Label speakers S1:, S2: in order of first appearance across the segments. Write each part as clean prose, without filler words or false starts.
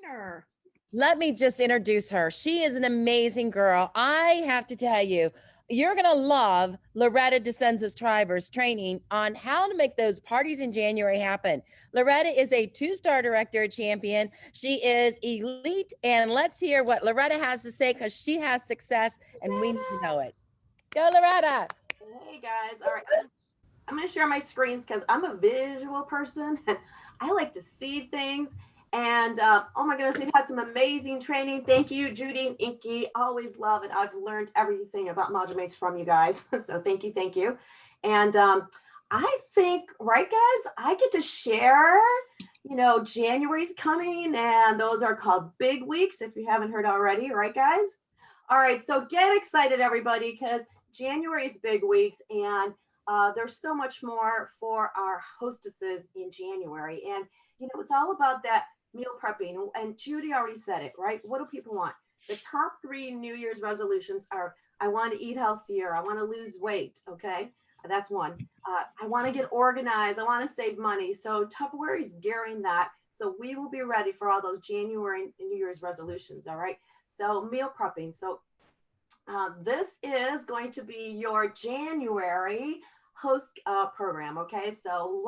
S1: her.
S2: Let me just introduce her. She is an amazing girl. I have to tell you, you're going to love Loretta de Censo-Tiber's training on how to make those parties in January happen. Loretta is a 2-star director champion. She is elite. And let's hear what Loretta has to say because she has success and we need to know it. Go, Loretta.
S1: Hey guys, all right. I'm going to share my screens because I'm a visual person and I like to see things. And oh my goodness, we've had some amazing training. Thank you, Judy and Inky. Always love it. I've learned everything about module mates from you guys. So thank you, thank you. And I think, right, guys, I get to share. January's coming, and those are called big weeks. If you haven't heard already, right, guys? All right, so get excited, everybody, because January is big weeks, and there's so much more for our hostesses in January. And, it's all about that meal prepping. And Judy already said it, right? What do people want? The top 3 New Year's resolutions are, I want to eat healthier. I want to lose weight. Okay. That's one. I want to get organized. I want to save money. So Tupperware is gearing that. So we will be ready for all those January and New Year's resolutions. All right. So meal prepping. So this is going to be your January host program. Okay, so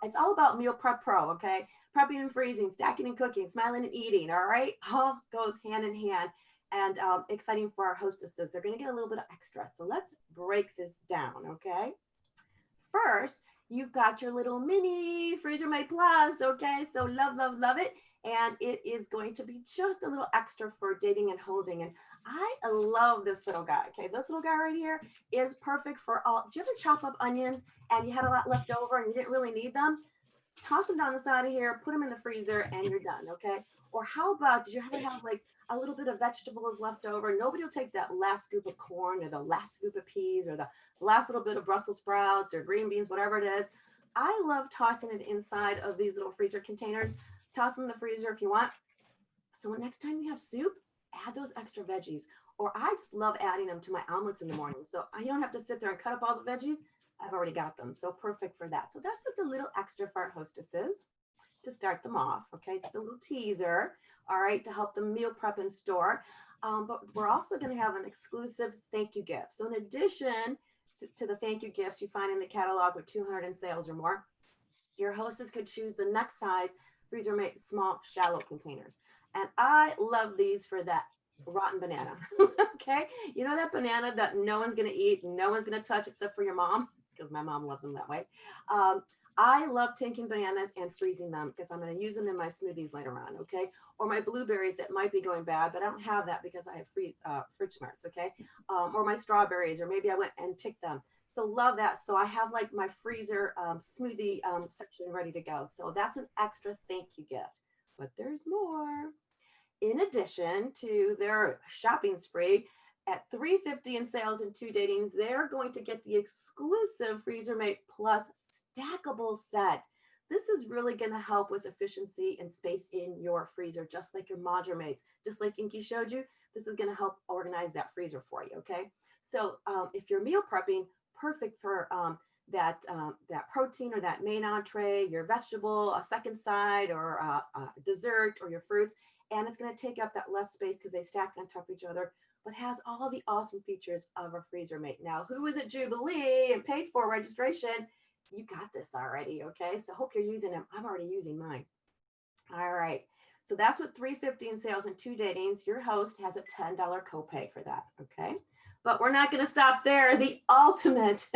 S1: it's all about Meal Prep Pro. Okay, prepping and freezing, stacking and cooking, smiling and eating. All right, all goes hand in hand, and exciting for our hostesses. They're going to get a little bit of extra. So let's break this down. Okay, first you've got your little mini Freezer Mate Plus. Okay, so love it. And it is going to be just a little extra for dating and holding. And I love this little guy. Okay, this little guy right here is perfect for all. Do you ever chop up onions and you had a lot left over and you didn't really need them? Toss them down the side of here, put them in the freezer, and you're done. Okay. Or how about, did you ever have like a little bit of vegetables left over? Nobody will take that last scoop of corn or the last scoop of peas or the last little bit of Brussels sprouts or green beans, whatever it is. I love tossing it inside of these little freezer containers. Toss them in the freezer if you want. So next time you have soup, add those extra veggies. Or I just love adding them to my omelets in the morning. So I don't have to sit there and cut up all the veggies. I've already got them. So perfect for that. So that's just a little extra for our hostesses to start them off. Okay, just a little teaser. All right, to help them meal prep and store. But we're also going to have an exclusive thank you gift. So in addition to the thank you gifts you find in the catalog with 200 in sales or more, your hostess could choose the next size Freezer Mate small shallow containers. And I love these for that rotten banana. Okay, you know that banana that no one's gonna eat, no one's gonna touch except for your mom, because my mom loves them that way. I love taking bananas and freezing them because I'm going to use them in my smoothies later on. Okay, or my blueberries that might be going bad, but I don't have that because I have fridge smarts. Okay, or my strawberries, or maybe I went and picked them. So love that. So I have like my freezer smoothie section ready to go. So that's an extra thank you gift. But there's more. In addition to their shopping spree, at $350 in sales and 2 datings, they're going to get the exclusive Freezer Mate Plus stackable set. This is really going to help with efficiency and space in your freezer, just like your modular mates. Just like Inky showed you, this is going to help organize that freezer for you, okay? So if you're meal prepping, perfect for that protein or that main entree, your vegetable, a second side, or a dessert, or your fruits. And it's going to take up that less space because they stack on top of each other, but has all the awesome features of a Freezer Mate. Now, who is at Jubilee and paid for registration? You got this already, okay? So hope you're using them. I'm already using mine. All right. So that's what $350 in sales and 2 datings. Your host has a $10 copay for that, okay? But we're not going to stop there. The ultimate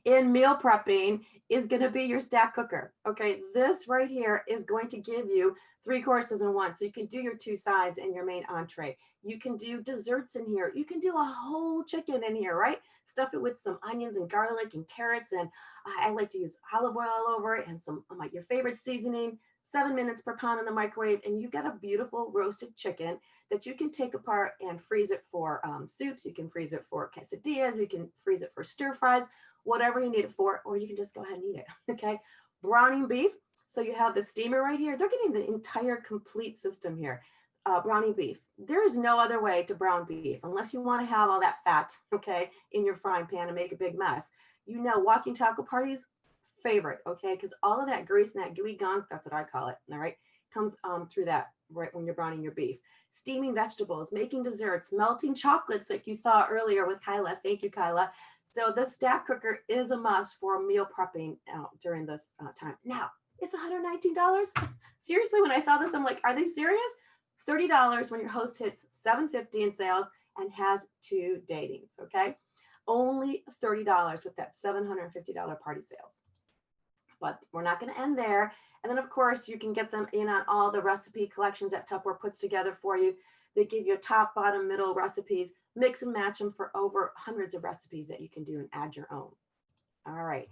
S1: in meal prepping is going to be your stack cooker. Okay, this right here is going to give you 3 courses in one. So you can do your 2 sides and your main entree. You can do desserts in here. You can do a whole chicken in here, right? Stuff it with some onions and garlic and carrots. And I like to use olive oil all over it and some your favorite seasoning. 7 minutes per pound in the microwave, and you've got a beautiful roasted chicken that you can take apart and freeze it for soups. You can freeze it for quesadillas. You can freeze it for stir fries, whatever you need it for, or you can just go ahead and eat it. Okay, browning beef. So you have the steamer right here. They're getting the entire complete system here. Browning beef. There is no other way to brown beef unless you want to have all that fat, okay, in your frying pan and make a big mess. You know, walking taco parties, favorite, okay, because all of that grease and that gooey gunk, that's what I call it, all right, comes through that right when you're browning your beef. Steaming vegetables, making desserts, melting chocolates like you saw earlier with Kyla. Thank you, Kyla. So the stack cooker is a must for meal prepping during this time. Now, it's $119. Seriously, when I saw this, I'm like, are they serious? $30 when your host hits $750 in sales and has 2 datings, okay? Only $30 with that $750 party sales. But we're not going to end there. And then, of course, you can get them in on all the recipe collections that Tupperware puts together for you. They give you top, bottom, middle recipes, mix and match them for over hundreds of recipes that you can do and add your own. All right.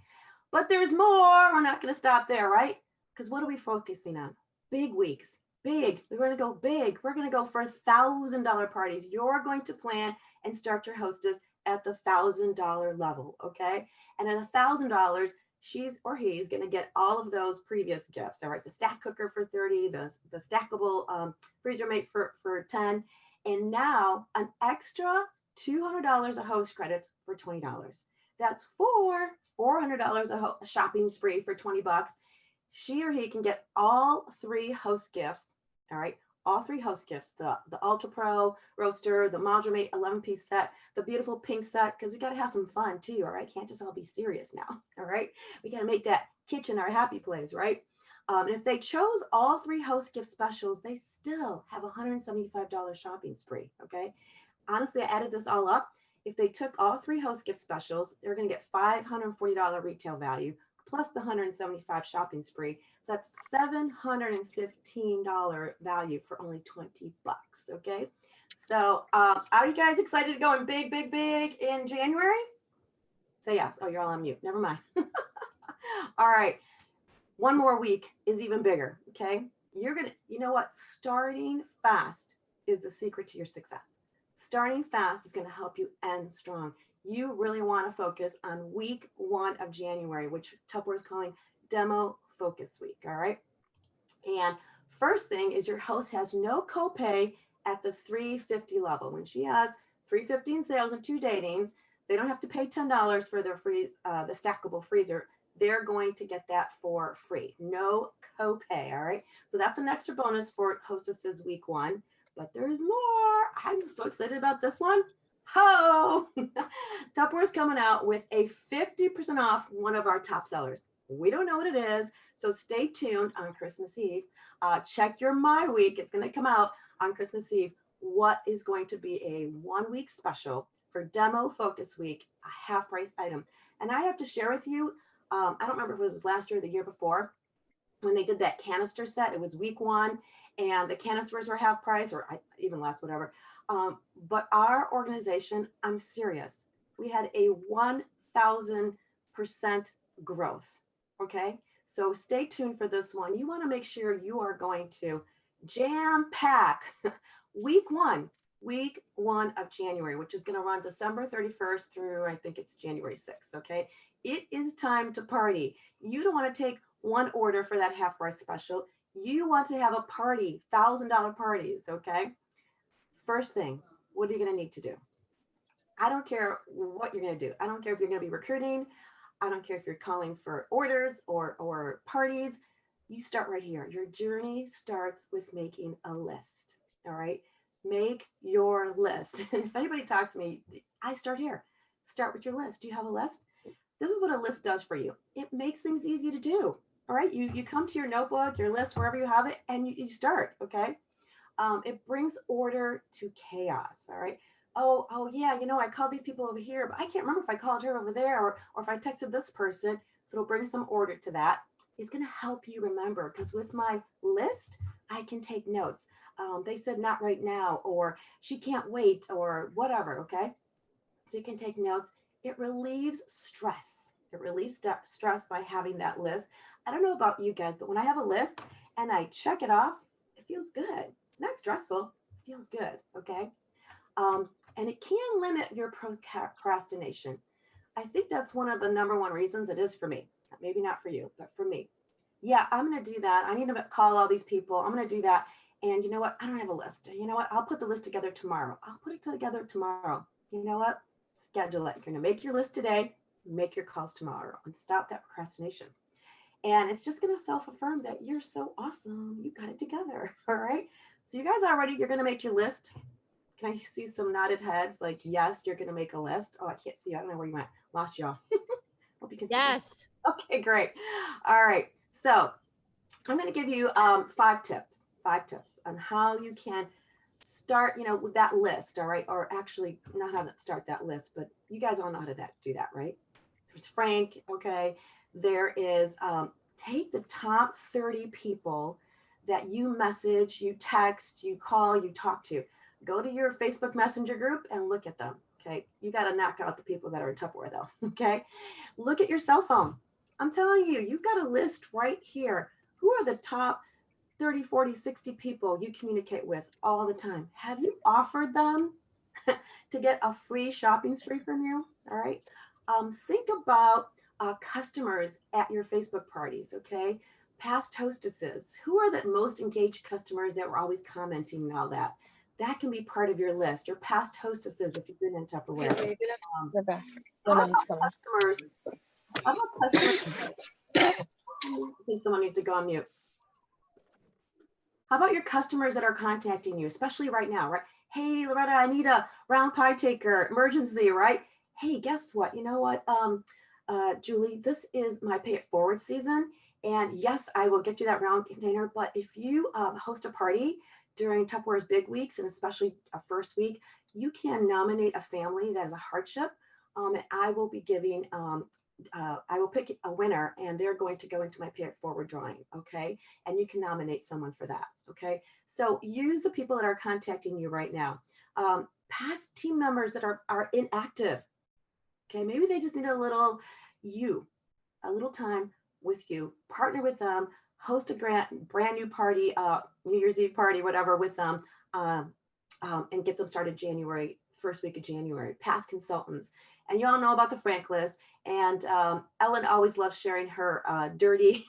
S1: But there's more. We're not going to stop there, right? Because what are we focusing on? Big weeks. Big. We're going to go big. We're going to go for $1,000 parties. You're going to plan and start your hostess at the $1,000 level, okay? And at $1,000, she's or he's going to get all of those previous gifts. All right, the stack cooker for 30, the stackable freezer mate for 10, and now an extra $200 of host credits for $20. That's $400 a shopping spree for 20 bucks. She or he can get all 3 host gifts. All right, all 3 host gifts: the Ultra Pro roaster, the Module Mate 11-piece set, the beautiful pink set, because we got to have some fun too. All right, can't just all be serious now. All right, we got to make that kitchen our happy place, right? And if they chose all 3 host gift specials, they still have a $175 shopping spree. Okay, honestly, I added this all up. If they took all 3 host gift specials, they're going to get $540 retail value plus the $175 shopping spree. So that's $715 value for only 20 bucks. Okay. So are you guys excited to go in big, big, big in January? Say yes. Oh, you're all on mute. Never mind. All right. One more week is even bigger. Okay. You're going to, you know what? Starting fast is the secret to your success. Starting fast is going to help you end strong. You really want to focus on week 1 of January, which Tupperware is calling Demo Focus Week. All right. And first thing is your host has no copay at the $350 level. When she has $350 in sales and 2 datings, they don't have to pay $10 for their the stackable freezer. They're going to get that for free. No copay. All right. So that's an extra bonus for hostesses week 1. But there's more. I'm so excited about this one. Ho! Tupperware's coming out with a 50% off one of our top sellers. We don't know what it is, so stay tuned on Christmas Eve. Check your My Week. It's going to come out on Christmas Eve. What is going to be a 1-week special for Demo Focus Week, a half price item. And I have to share with you, I don't remember if it was last year or the year before, when they did that canister set. It was week 1 and the canisters were half price, or even less, whatever. But our organization, I'm serious, we had a 1,000% growth. Okay. So stay tuned for this one. You want to make sure you are going to jam pack week 1 of January, which is going to run December 31st through, I think it's January 6th. Okay. It is time to party. You don't want to take one order for that half price special. You want to have a party, $1,000 parties. Okay. First thing, what are you going to need to do? I don't care what you're going to do. I don't care if you're going to be recruiting. I don't care if you're calling for orders or parties. You start right here. Your journey starts with making a list. All right. Make your list. And if anybody talks to me, I start here. Start with your list. Do you have a list? This is what a list does for you. It makes things easy to do. All right. You come to your notebook, your list, wherever you have it, and you start. Okay. It brings order to chaos. All right. Oh yeah, I called these people over here, but I can't remember if I called her over there or if I texted this person. So it'll bring some order to that. It's going to help you remember, because with my list, I can take notes. They said not right now, or she can't wait, or whatever. Okay. So you can take notes. It relieves stress. It relieves stress by having that list. I don't know about you guys, but when I have a list and I check it off, it feels good. It's not stressful. It feels good. Okay. And it can limit your procrastination. I think that's one of the number 1 reasons it is for me. Maybe not for you, but for me. Yeah, I'm going to do that. I need to call all these people. I'm going to do that. And you know what? I don't have a list. You know what? I'll put the list together tomorrow. I'll put it together tomorrow. You know what? Schedule it. You're going to make your list today, make your calls tomorrow, and stop that procrastination. And it's just going to self-affirm that you're so awesome. You got it together. All right. So you guys are ready. You're going to make your list. Can I see some nodded heads? Like, yes, you're going to make a list. Oh, I can't see. I don't know where you went. Lost y'all. Hope you can.
S2: Yes.
S1: Okay, great. All right. So I'm going to give you 5 tips on how you can start, with that list. All right. Or actually not how to start that list, but you guys all know how to do that, right? There's Frank. Okay. There is, take the top 30 people that you message, you text, you call, you talk to. Go to your Facebook Messenger group and look at them. Okay. You got to knock out the people that are in Tupperware though. Okay. Look at your cell phone. I'm telling you, you've got a list right here. Who are the top 30, 40, 60 people you communicate with all the time? Have you offered them to get a free shopping spree from you? All right. Think about customers at your Facebook parties, okay? Past hostesses. Who are the most engaged customers that were always commenting and all that? That can be part of your list. Your past hostesses, if you've been in Tupperware.
S2: We're back.
S1: How about customers? How about customers? I think someone needs to go on mute. How about your customers that are contacting you, especially right now, right? Hey, Loretta, I need a round pie taker, emergency, right? Hey, guess what? You know what, Julie, this is my pay it forward season. And yes, I will get you that round container. But if you host a party during Tupperware's big weeks, and especially a first week, you can nominate a family that is a hardship. And I will be giving I will pick a winner and they're going to go into my pay it forward drawing. Okay. And you can nominate someone for that. Okay. So use the people that are contacting you right now. Past team members that are inactive. Okay. Maybe they just need a little time with you, partner with them, host a brand new party, New Year's Eve party, whatever with them, and get them started first week of January. Past consultants. And you all know about the Frank list. And Ellen always loves sharing her dirty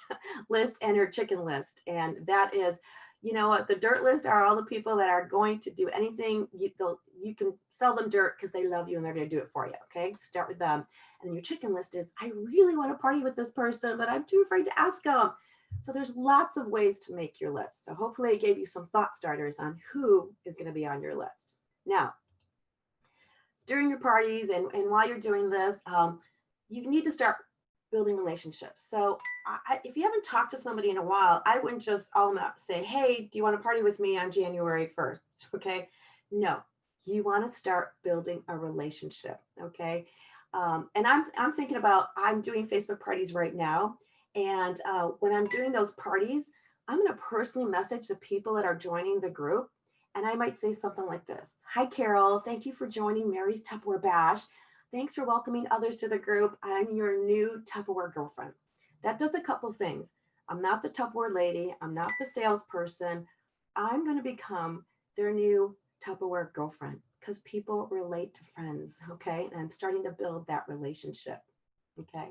S1: list and her chicken list. And that is, you know what, the dirt list are all the people that are going to do anything. You can sell them dirt because they love you and they're going to do it for you. Okay, start with them. And then your chicken list is, I really want to party with this person, but I'm too afraid to ask them. So there's lots of ways to make your list. So hopefully I gave you some thought starters on who is going to be on your list. Now, during your parties and while you're doing this, you need to start building relationships. So if you haven't talked to somebody in a while, I wouldn't just all up say, hey, do you want to party with me on January 1st? Okay. No, you want to start building a relationship. Okay. And I'm thinking about, I'm doing Facebook parties right now. And when I'm doing those parties, I'm going to personally message the people that are joining the group. And I might say something like this. Hi, Carol. Thank you for joining Mary's Tupperware Bash. Thanks for welcoming others to the group. I'm your new Tupperware girlfriend. That does a couple things. I'm not the Tupperware lady. I'm not the salesperson. I'm going to become their new Tupperware girlfriend because people relate to friends. Okay. And I'm starting to build that relationship. Okay.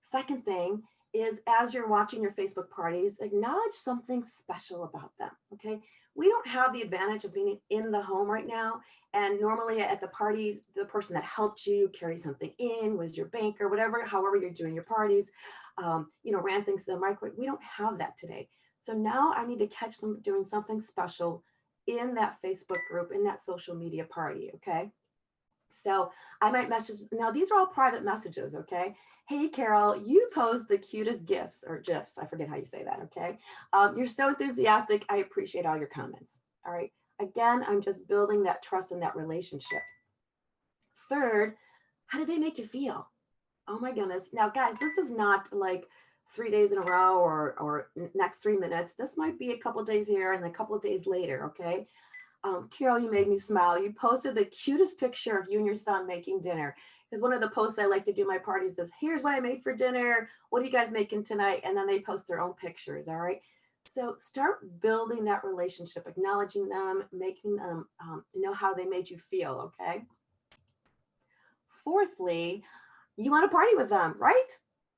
S1: Second thing is, as you're watching your Facebook parties, acknowledge something special about them. Okay. We don't have the advantage of being in the home right now. And normally at the parties, the person that helped you carry something in was your banker, whatever, however you're doing your parties, ran things to the microwave. We don't have that today. So now I need to catch them doing something special in that Facebook group, in that social media party. Okay. So I might message, now these are all private messages, okay? Hey, Carol, you post the cutest GIFs or GIFs. I forget how you say that, okay? You're so enthusiastic. I appreciate all your comments, all right? Again, I'm just building that trust and that relationship. Third, how did they make you feel? Oh my goodness. Now, guys, this is not like 3 days in a row or next 3 minutes. This might be a couple days here and a couple of days later, okay? Carol, you made me smile. You posted the cutest picture of you and your son making dinner. Because one of the posts I like to do my parties is, here's what I made for dinner. What are you guys making tonight? And then they post their own pictures. All right. So start building that relationship, acknowledging them, making them know how they made you feel. Okay. Fourthly, you want to party with them, right?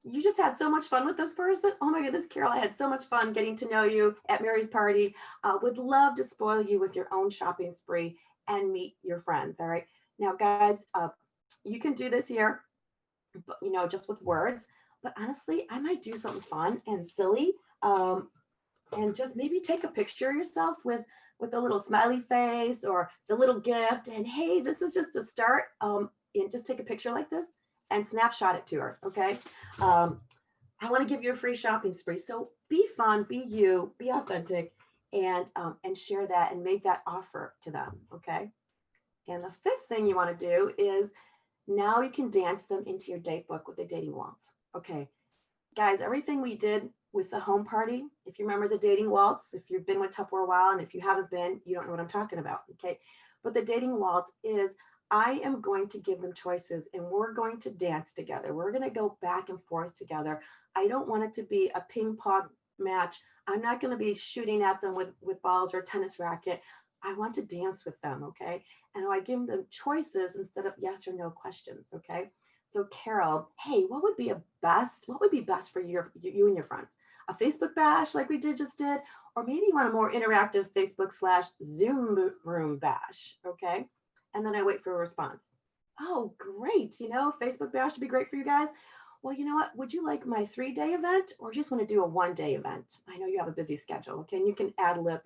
S1: You just had so much fun with this person. Oh my goodness, Carol, I had so much fun getting to know you at Mary's party. Would love to spoil you with your own shopping spree and meet your friends. All right. Now, guys, you can do this here, but, just with words. but honestly, I might do something fun and silly. And just maybe take a picture of yourself with a little smiley face or the little gift. And hey, this is just a start. And just take a picture like this and snapshot it to her. Okay. Um, I want to give you a free shopping spree. So be fun, be you, be authentic, and share that and make that offer to them. Okay. And the fifth thing you want to do is now you can dance them into your date book with the dating waltz. Okay, guys, everything we did with the home party, if you remember the dating waltz, if you've been with Tupperware a while, and if you haven't been, you don't know what I'm talking about. Okay, but the dating waltz is I am going to give them choices and we're going to dance together. We're going to go back and forth together. I don't want it to be a ping pong match. I'm not going to be shooting at them with balls or a tennis racket. I want to dance with them. Okay. And I give them choices instead of yes or no questions. Okay. So Carol, hey, what would be best for you and your friends? A Facebook bash like we just did, or maybe you want a more interactive Facebook/Zoom room bash. Okay. And then I wait for a response. Oh, great. Facebook bash would be great for you guys. Well, you know what? Would you like my 3-day event or just want to do a 1-day event? I know you have a busy schedule. Okay. And you can ad lib,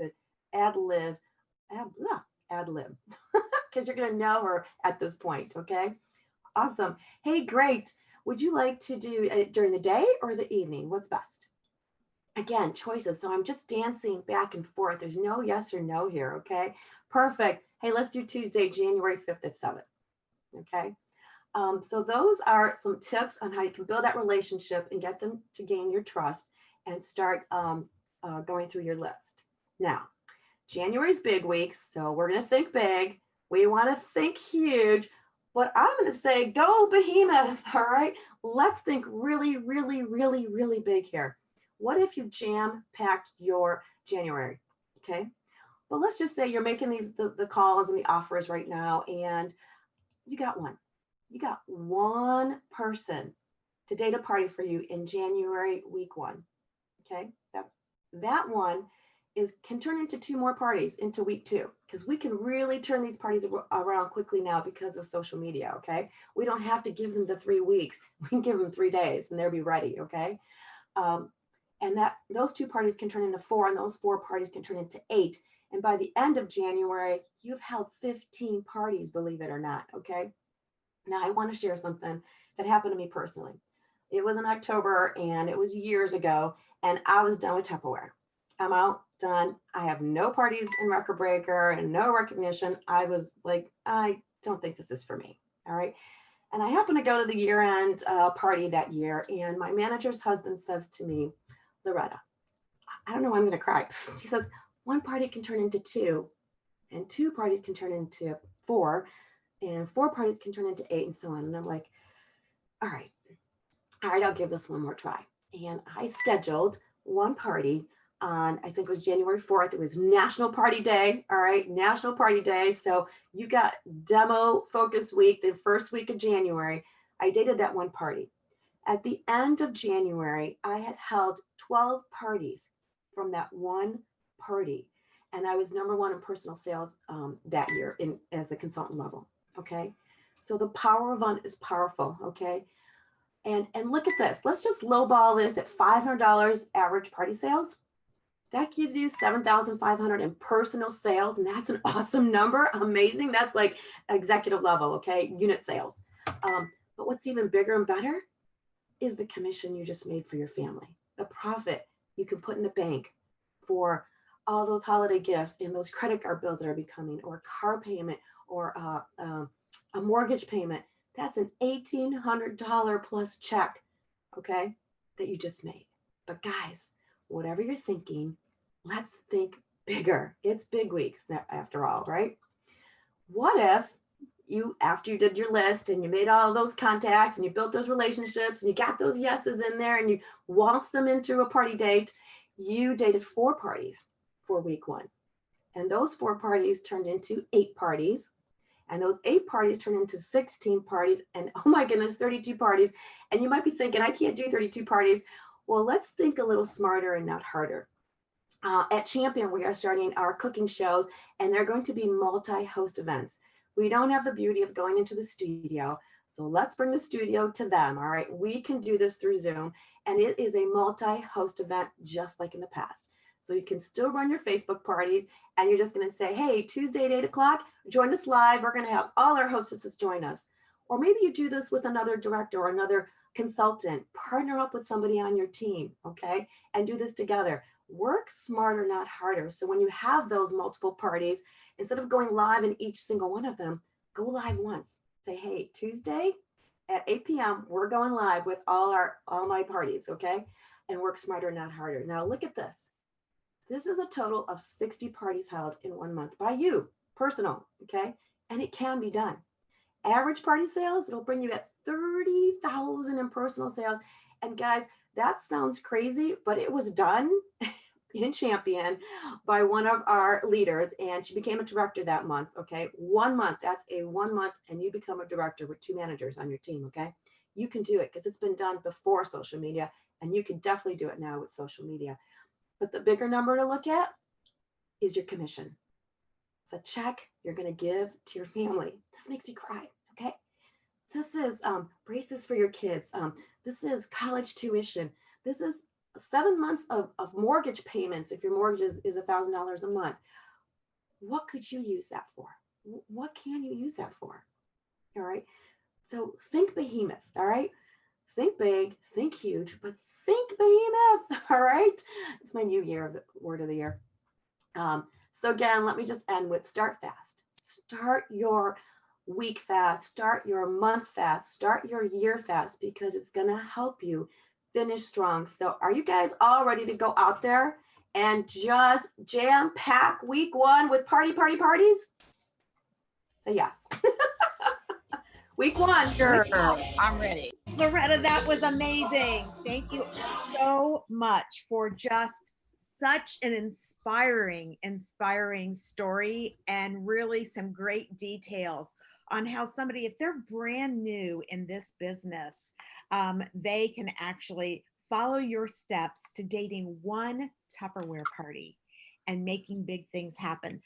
S1: because you're going to know her at this point. Okay. Awesome. Hey, great. Would you like to do it during the day or the evening? What's best? Again, choices. So I'm just dancing back and forth. There's no yes or no here. Okay. Perfect. Hey, let's do Tuesday, January 5th at 7. Okay. So those are some tips on how you can build that relationship and get them to gain your trust and start going through your list. Now, January's big week. So we're going to think big. We want to think huge. But I'm going to say, go behemoth. All right. Let's think really, really, really, really big here. What if you jam packed your January? Okay. Well, let's just say you're making the calls and the offers right now, and you got one. You got one person to date a party for you in January week 1. Okay. That one can turn into 2 more parties into week 2, because we can really turn these parties around quickly now because of social media. Okay. We don't have to give them the 3 weeks. We can give them 3 days and they'll be ready. Okay. And those 2 parties can turn into 4, and those 4 parties can turn into 8. And by the end of January, you've held 15 parties, believe it or not. Okay. Now I want to share something that happened to me personally. It was in October and it was years ago, and I was done with Tupperware. I'm out, done. I have no parties in Record Breaker and no recognition. I was like, I don't think this is for me. All right. And I happened to go to the year-end party that year, and my manager's husband says to me, Loretta, I don't know why I'm going to cry. She says, 1 party can turn into 2, and 2 parties can turn into 4, and 4 parties can turn into 8, and so on. And I'm like, all right, I'll give this one more try. And I scheduled 1 party on, I think it was January 4th. It was National Party Day. All right, National Party Day. So you got demo focus week, the first week of January. I dated that 1 party. At the end of January, I had held 12 parties from that 1 party. And I was number 1 in personal sales that year as the consultant level. Okay. So the power of 1 is powerful. Okay. And look at this. Let's just lowball this at $500 average party sales. That gives you $7,500 in personal sales. And that's an awesome number. Amazing. That's like executive level. Okay. Unit sales. But what's even bigger and better is the commission you just made for your family. The profit you can put in the bank for all those holiday gifts and those credit card bills that are becoming, or a car payment, or a mortgage payment. That's an $1,800 plus check, okay, that you just made. But guys, whatever you're thinking, let's think bigger. It's big weeks after all, right? What if after you did your list and you made all those contacts and you built those relationships and you got those yeses in there and you waltzed them into a party date, you dated 4 parties for week 1. And those 4 parties turned into 8 parties. And those 8 parties turned into 16 parties. And oh my goodness, 32 parties. And you might be thinking, I can't do 32 parties. Well, let's think a little smarter and not harder. At Champion, we are starting our cooking shows, and they're going to be multi-host events. We don't have the beauty of going into the studio, So let's bring the studio to them. All right. We can do this through Zoom, and it is a multi-host event just like in the past. So you can still run your Facebook parties, and you're just going to say, hey, Tuesday at 8 o'clock, join us live. We're going to have all our hostesses join us. Or maybe you do this with another director or another consultant. Partner up with somebody on your team, okay? And do this together. Work smarter, not harder. So when you have those multiple parties, instead of going live in each single one of them, go live once. Say, hey, Tuesday at 8 p.m., we're going live with all my parties, okay? And work smarter, not harder. Now look at this. This is a total of 60 parties held in 1 month by you, personal, okay? And it can be done. Average party sales, it'll bring you at 30,000 in personal sales. And guys, that sounds crazy, but it was done in Champion by one of our leaders, and she became a director that month, okay? 1 month, that's a 1 month, and you become a director with 2 managers on your team, okay? You can do it because it's been done before social media, and you can definitely do it now with social media. But the bigger number to look at is your commission. The check you're going to give to your family. This makes me cry, okay? This is braces for your kids. This is college tuition. This is 7 months of mortgage payments if your mortgage is $1,000 a month. What could you use that for? What can you use that for? All right. So think behemoth. All right. Think big, think huge, but think behemoth. All right. It's my new word of the year. So again, let me just end with start fast. Start your week fast, start your month fast, start your year fast, because it's going to help you finish strong. So are you guys all ready to go out there and just jam pack week 1 with parties? Say yes. Week 1.
S2: Sure, I'm ready.
S3: Loretta, that was amazing. Thank you so much for just such an inspiring story, and really some great details on how somebody, if they're brand new in this business, they can actually follow your steps to dating one Tupperware party and making big things happen.